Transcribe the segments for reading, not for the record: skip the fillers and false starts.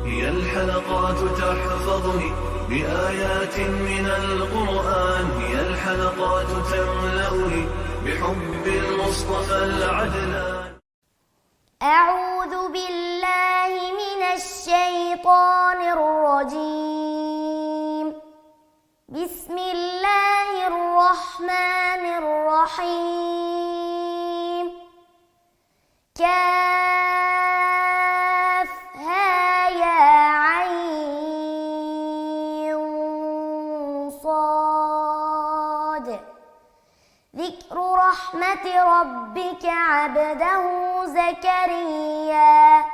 هي الحلقات تحفظني بآيات من القرآن، هي الحلقات تملأني بحب المصطفى العدنان. أعوذ بالله من الشيطان الرجيم. بسم الله الرحمن الرحيم. كافها يا عين صاد. ذكر رحمة ربك عبده زكريا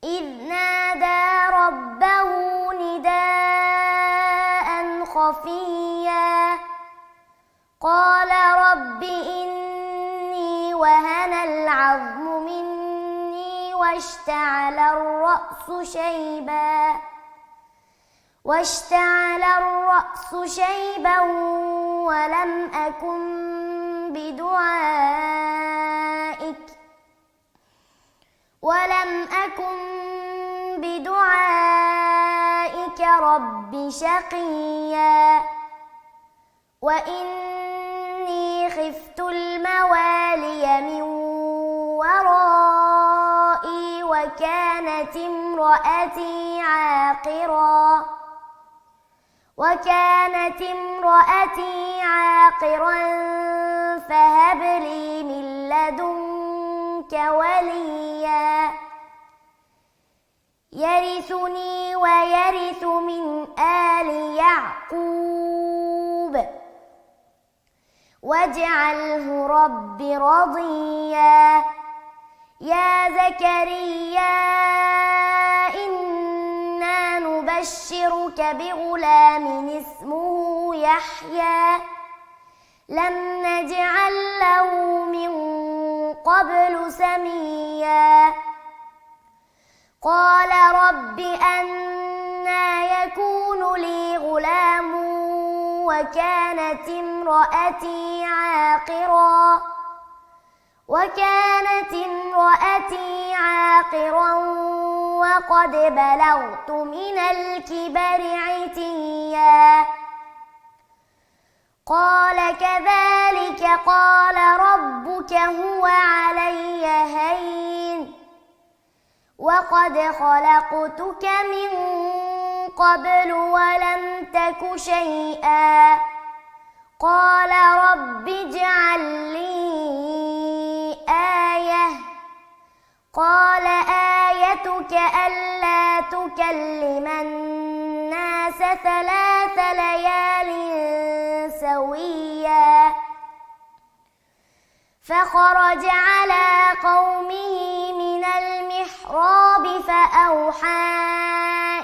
إذ نادى ربه نداء خفيا قال رب إني وهن العظم مني واشتعل الرأس شيبا ولم أكن بدعائك رب شقيا وإني خفت الموالي من ورائي وكانت امرأتي عاقرا فهب لي من لدنك وليا يرثني ويرث من آل يعقوب واجعله رب رضيا. يا زكريا إنا نبشرك بغلام اسمه يحيى لم نجعل له من قبل سميا. قال رب أنى يكون لي غلام وكانت امرأتي عاقرا وقد بلغت من الكبر عتيا. قال كذلك قال ربك هو علي هين وقد خلقتك من قبل ولم تك شيئا. قال رب اجعل لي آية. قال آيتك ألا تكلم الناس 3 ليال سويا. فخرج على قومه من المحراب فأوحى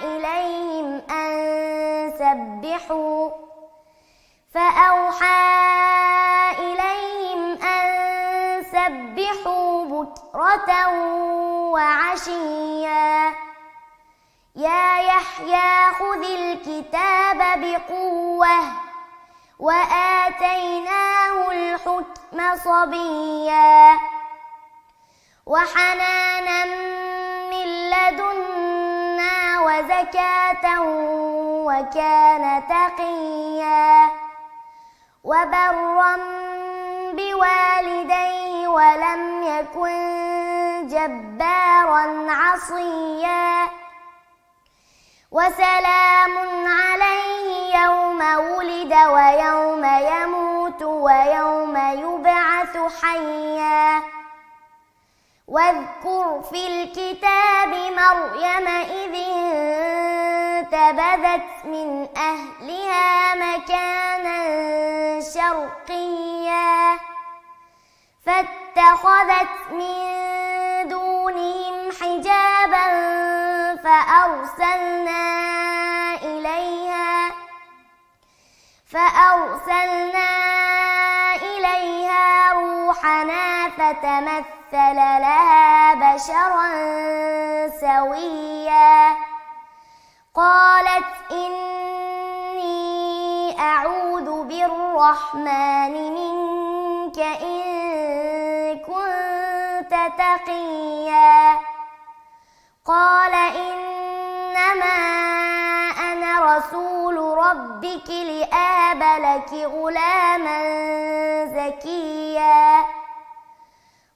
إليهم أن سبحوا بكرة وعشيا. يا يحيى خذ الكتاب بقوة وآتيناه الحكم صبيا وحنانا من لدنا وزكاة وكان تقيا وبرا بوالديه ولم يكن جبارا عصيا. وسلام عليه يوم ولد ويوم يموت ويوم يبعث حيا. واذكر في الكتاب مريم إذ انتبذت من أهلها مكانا شرقيا فاتخذت من دونهم حجابا فأرسلنا إليها روحنا فتمثل لها بشرا سويا. قالت إني أعوذ بالرحمن منك إن كنت تقيا. قال إنما أنا رسول ربك لأهب لك غلاما زكيا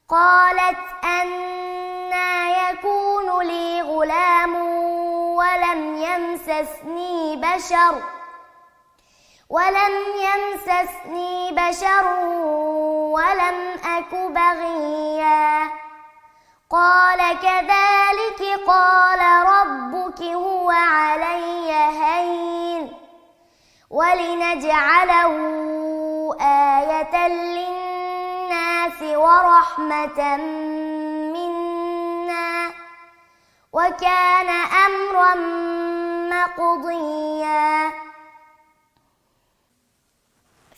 قالت أنى يكون لي غلام ولم يمسسني بشر ولم أك بغيا قال كذلك قال ربك هو علي هين ولنجعله آية للناس ورحمة منا وكان أمرا مقضيا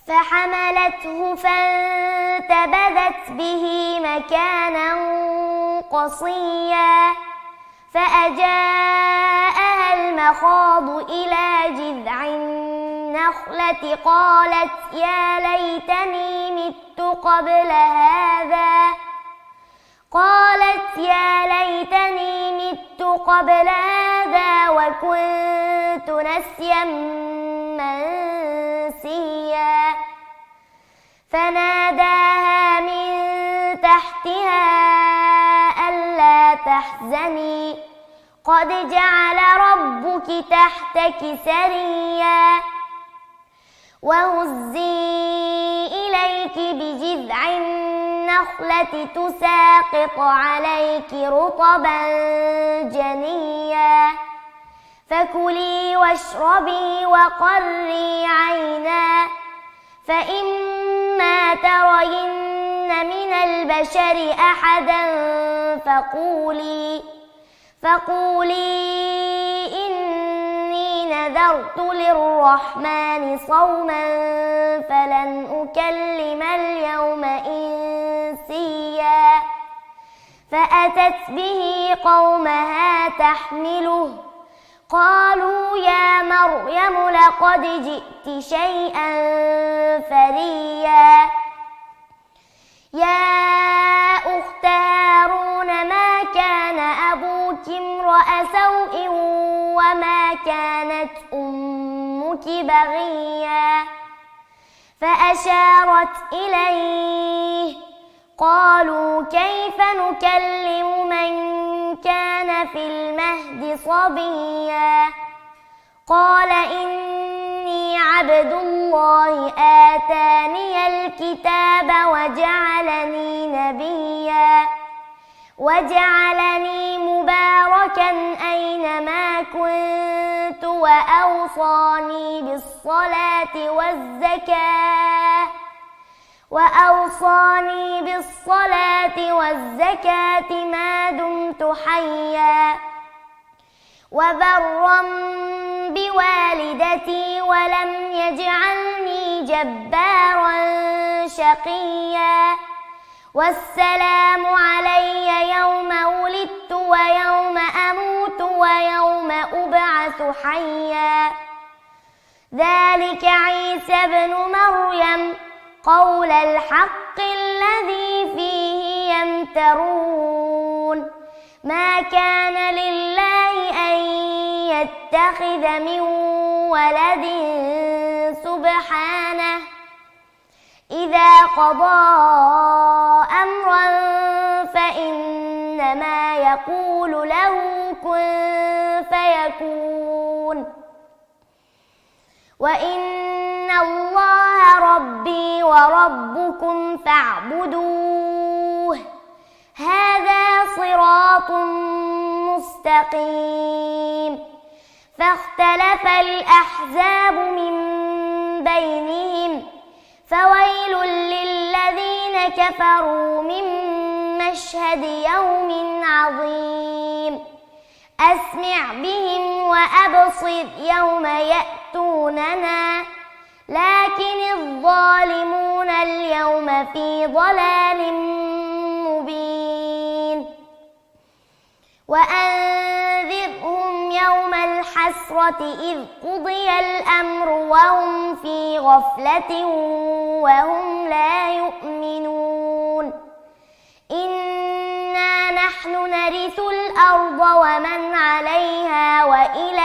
فحملته فانتبذت به مكانا قصيا فأجاءها المخاض إلى جذع النخلة قالت يا ليتني مت قبل هذا وكنت نسيا منسيا فناداها من تحتها ألا تحزني قد جعل ربك تحتك سريا وهزي إليك بجذع النخلة تساقط عليك رطبا جنيا فكلي واشربي وقري عينا فإما ترين من البشر أحدا فقولي إني نذرت للرحمن صوما فلن أكلم اليوم إنسيا فأتت به قومها تحمله قالوا يا مريم لقد جئت شيئا فريا يا أخت هارون ما كان أبوك امرأ سوء وما كانت أمك بغيا فأشارت إليه قالوا كيف نكلم من كان في المهد صبيا قال إني عبد الله آتاني الكتاب وجعلني نبيا وجعلني مباركا أينما كنت وأوصاني بالصلاة والزكاة ما دمت حيا وبرا بوالدتي ولم يجعلني جبارا شقيا والسلام علي يوم ولدت ويوم أموت ويوم أبعث حيا ذلك عيسى ابن مريم قول الحق الذي فيه يمترون ما كان لله أن يتخذ من ولد سبحانه إذا قضى أمرا فإنما يقول له كن فيكون وإن الله ربي وربكم فاعبدوه هذا صراط مستقيم فاختلف الأحزاب من بينهم فويل للذين كفروا من مشهد يوم عظيم أسمع بهم وأبصر يوم يأتوننا لكن الظالمون اليوم في ضلال مبين وأنذرهم يوم الحسرة إذ قضي الأمر وهم في غفلة وهم لا يؤمنون إنا نحن نرث الأرض ومن عليها وإلينا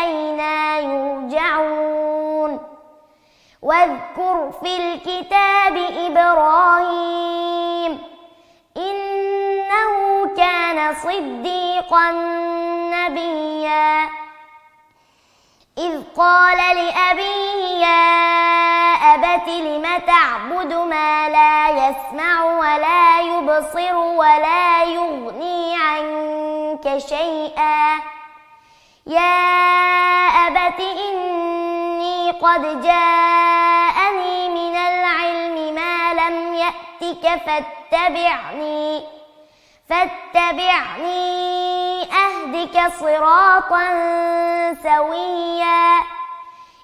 واذكر في الكتاب إبراهيم إنه كان صديقا نبيا إذ قال لأبيه يا أبت لم تعبد ما لا يسمع ولا يبصر ولا يغني عنك شيئا يا أبت إني قد جاءني من العلم ما لم يأتك فاتبعني أهدك صراطا سويا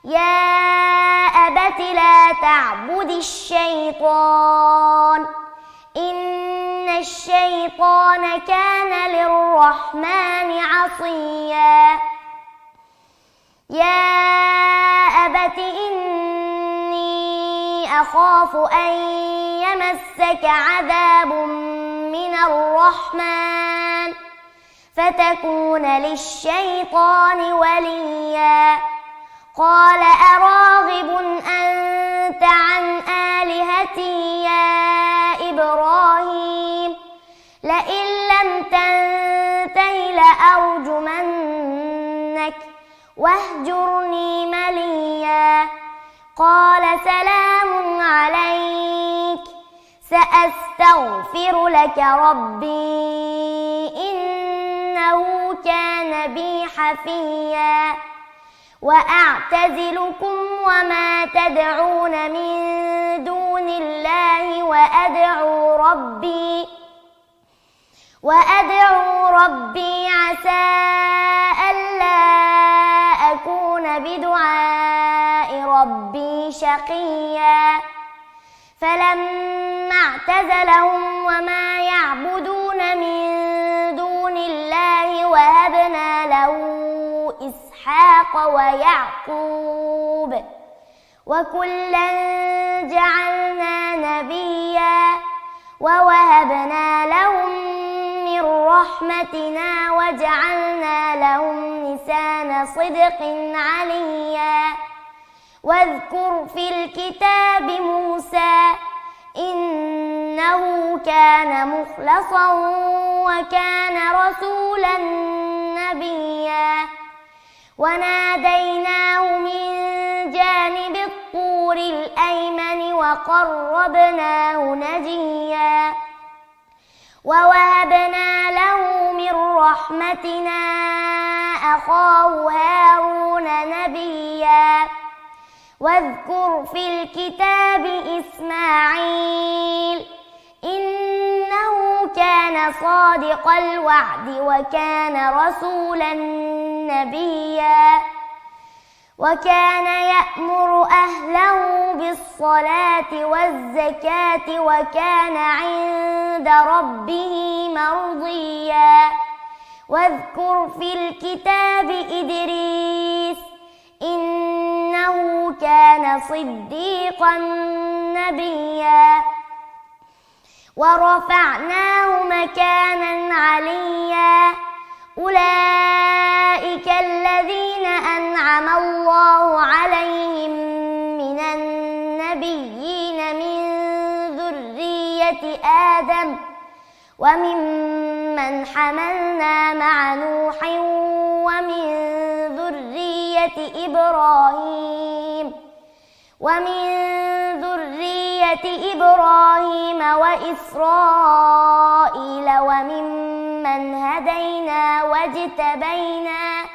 يا أبت لا تعبد الشيطان إن الشيطان كان للرحمن عصيا يا أبت إني أخاف أن يمسك عذاب من الرحمن فتكون للشيطان وليا قال أراغب أنت عن آلهتي يا إبراهيم لئن لم تنته لأرجمنك واهجرني مليا قال سلام عليك سأستغفر لك ربي إنه كان بي حفيا وأعتزلكم وما تدعون من دون الله وأدعو ربي عسى ألا أكون بدعاء ربي شقيا فلما اعتزلهم وما يعبدون من دون الله وهبنا له إسحاق ويعقوب وكلا جعلنا نبيا ووهبنا لهم من رحمتنا وجعلنا لهم لسان صدق عليا واذكر في الكتاب موسى إنه كان مخلصا وكان رسولا نبيا وناديناه من جانب الطور الأيمن وقربناه نجيا ووهبنا له من رحمتنا أخاه هارون نبيا واذكر في الكتاب إسماعيل إنه كان صادق الوعد وكان رسولا نبيا وكان يأمر أهله بالصلاة والزكاة وكان عند ربه مرضيا واذكر في الكتاب إدريس إنه كان صديقا نبيا ورفعناه مكانا عليا أولئك الذين أنعم الله عليهم من النبيين من ذرية آدم وممن حملنا مع نوح ومن ذرية إبراهيم وإسرائيل وممن هدينا واجتبينا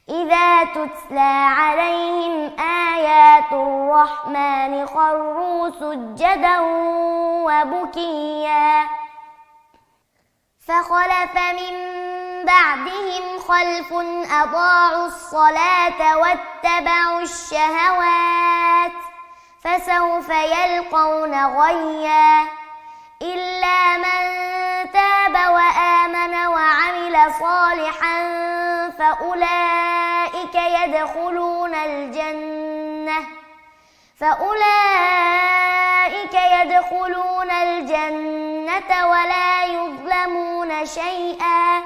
إذا تتلى عليهم آيات الرحمن خروا سجدا وبكيا فخلف من بعدهم خلف أضاعوا الصلاة واتبعوا الشهوات فسوف يلقون غيا إلا من تاب وآمن وعمل صالحا فأولئك يدخلون الجنة ولا يظلمون شيئا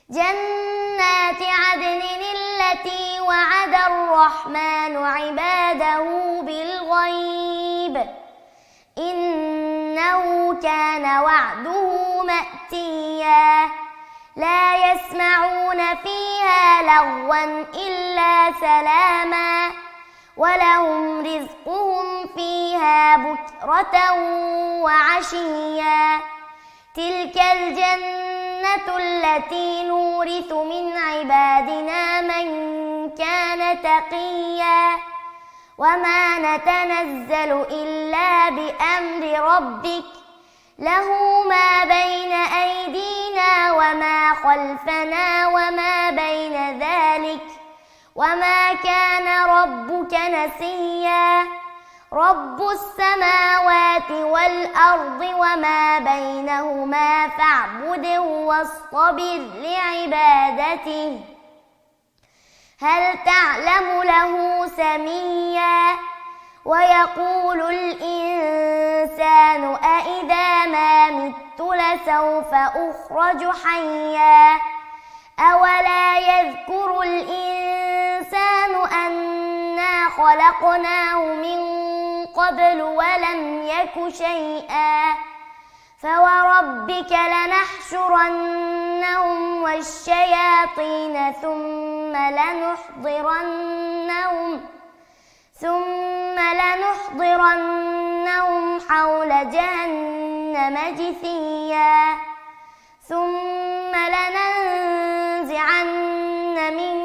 جنات عدن التي التي وعد الرحمن عباده بالغيب إنه كان وعده مأتيا لا يسمعون فيها لغوا إلا سلاما ولهم رزقهم فيها بكرة وعشيا تلك الجنة التي نورث من عبادنا من كان تقيا وما نتنزل إلا بأمر ربك له ما بين أيدينا وما خلفنا وما بين ذلك وما كان ربك نسيا رب السماوات والأرض وما بينهما فاعبده واصطبر لعبادته هل تعلم له سميا ويقول الإنسان أإذا ما مت لسوف أخرج حيا أولا يذكر الإنسان أنا خلقناه من قبل ولم يك شيئا فوربك لنحشرنهم والشياطين ثم لنحضرنهم حول جهنم جثيا ثم لننزعن من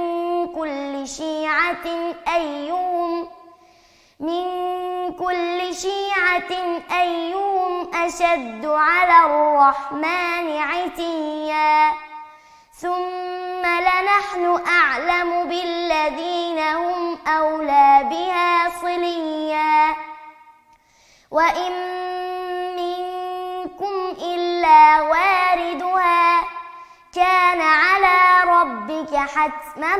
كل شيعة أيهم أشد على الرحمن عتيا ثم لنحن أعلم بالذين هم أولى بها صليا وإن منكم إلا واردها كان على ربك حتما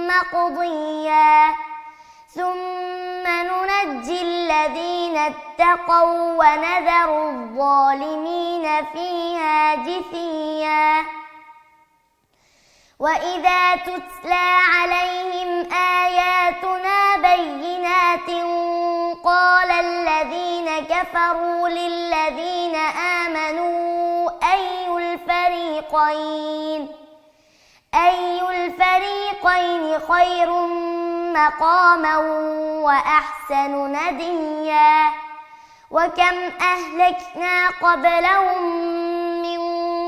مقضيا ثم ننجي الذين اتقوا ونذر الظالمين فيها جثيا وإذا تتلى عليهم آياتنا بينات قال الذين كفروا للذين آمنوا أي الفريقين خير مقاما وأحسن نديا وكم أهلكنا قبلهم من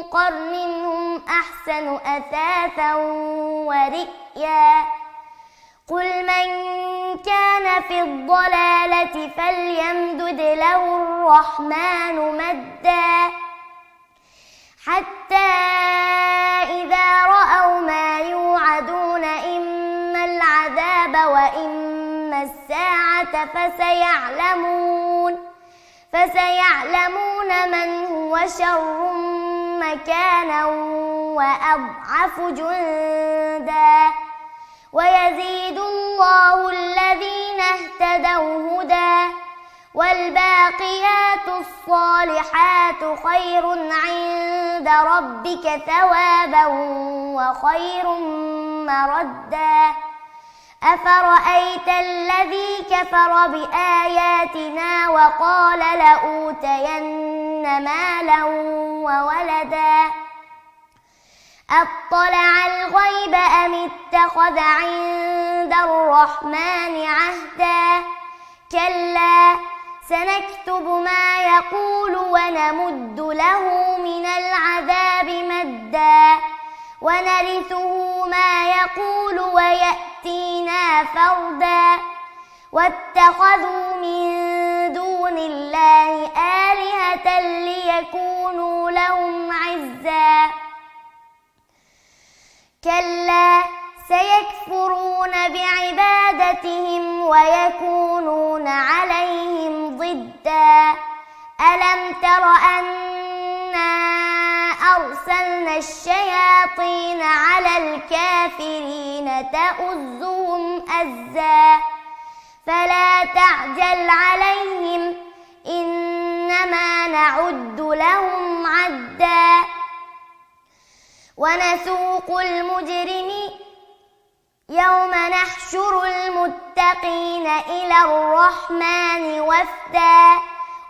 قرن هم أحسن أثاثا ورئيا قل من كان في الضلالة فليمدد له الرحمن مدا حتى إذا رأوا ما يوعدون إما العذاب وإما الساعة فسيعلمون من هو شر مكانا وأضعف جندا ويزيد الله الذين اهتدوا هدى والباقيات الصالحات خير عند ربك ثوابا وخير مردا أفرأيت الذي كفر بآياتنا وقال لأوتين مالا وولدا أطلع الغيب أم اتخذ عند الرحمن عهدا كلا سنكتب ما يقول ونمد له من العذاب مدا ونرثه ما يقول ويأتينا فردا واتخذوا من دون الله آلهة ليكونوا لهم عزا كلا سيكفرون بعبادتهم ويكونون عليهم ضدا ألم تر أنا أرسلنا الشياطين على الكافرين تؤزهم أزا فلا تعجل عليهم إنما نعد لهم عدا يوم نحشر المتقين إلى الرحمن وفدا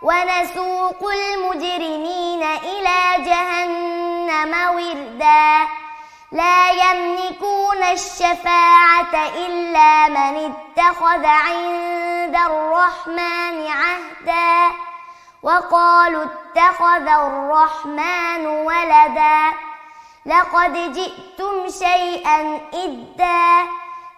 ونسوق المجرمين إلى جهنم وردا لا يملكون الشفاعة إلا من اتخذ عند الرحمن عهدا وقالوا اتخذ الرحمن ولدا لقد جئتم شيئا إدا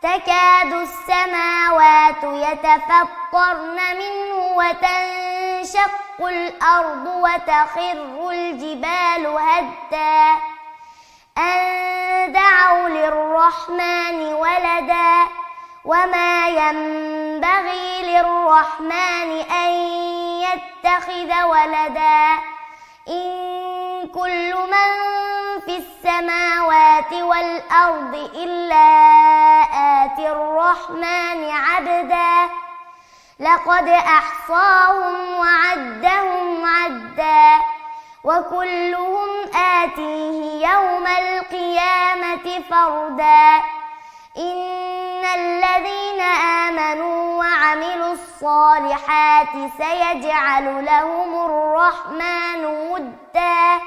تكاد السماوات يتفطرن منه وتنشق الأرض وتخر الجبال هدا أن دعوا للرحمن ولدا وما ينبغي للرحمن أن يتخذ ولدا إن كل من في السماوات والأرض إلا آتي الرحمن عبدا لقد أحصاهم وعدهم عدا وكلهم آتيه يوم القيامة فردا إن الذين آمنوا وعملوا الصالحات سيجعل لهم الرحمن ودا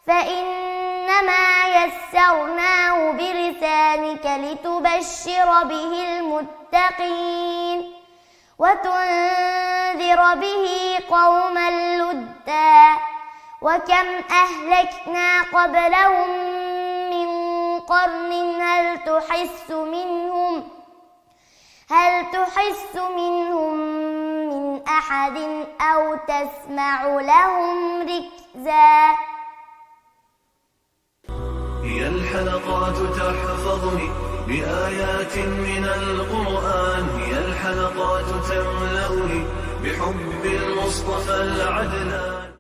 فإنما يسرناه بلسانك لتبشر به المتقين وتنذر به قوما لدا وكم أهلكنا قبلهم من قرن هل تحس منهم من أحد أو تسمع لهم ركزا هي الحلقات تحفظني بآيات من القرآن هي الحلقات تملأني بحب المصطفى العدنان.